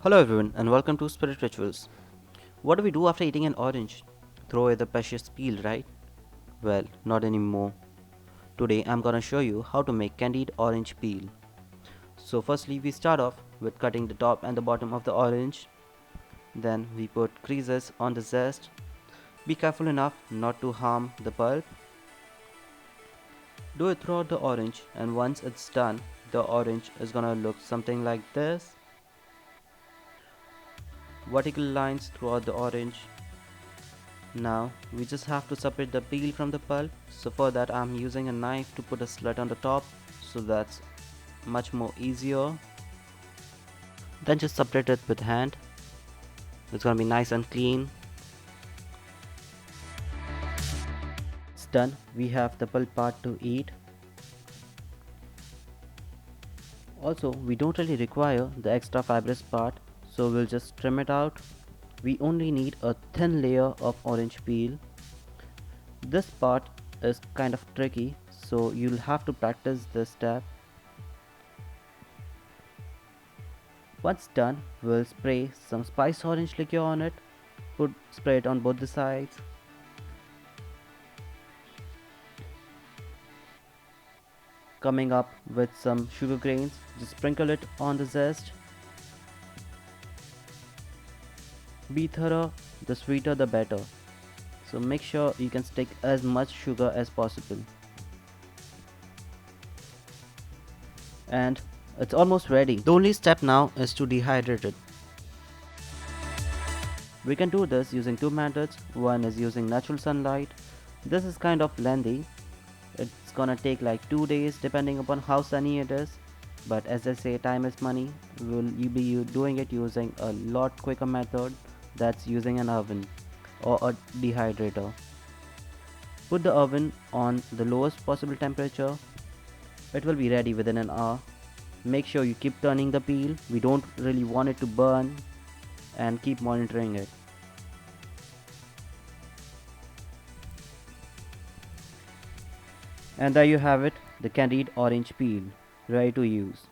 Hello everyone and welcome to Spirit Rituals. What do we do after eating an orange? Throw away the precious peel, right? Well, not anymore. Today I'm gonna show you how to make candied orange peel. So firstly we start off with cutting the top and the bottom of the orange. Then we put creases on the zest. Be careful enough not to harm the pulp. Do it throughout the orange, and once it's done, the orange is gonna look something like this. Vertical lines throughout the orange. Now we just have to separate the peel from the pulp, so for that I'm using a knife to put a slit on the top, so that's much more easier. Then just separate it with hand. It's gonna be nice and clean. It's done. We have the pulp part to eat. Also, we don't really require the extra fibrous part, so we'll just trim it out. We only need a thin layer of orange peel. This part is kind of tricky, so you'll have to practice this step. Once done, we'll spray some spiced orange liqueur on it. Spray it on both the sides. Coming up with some sugar grains, just sprinkle it on the zest. Be thorough, the sweeter the better. So make sure you can stick as much sugar as possible. And it's almost ready. The only step now is to dehydrate it. We can do this using two methods. One is using natural sunlight. This is kind of lengthy. It's gonna take like 2 days depending upon how sunny it is. But as I say, time is money. Will you be doing it using a lot quicker method, that's using an oven or a dehydrator. Put the oven on the lowest possible temperature. It will be ready within an hour. Make sure you keep turning the peel. We don't really want it to burn, and keep monitoring it. And there you have it, the candied orange peel, ready to use.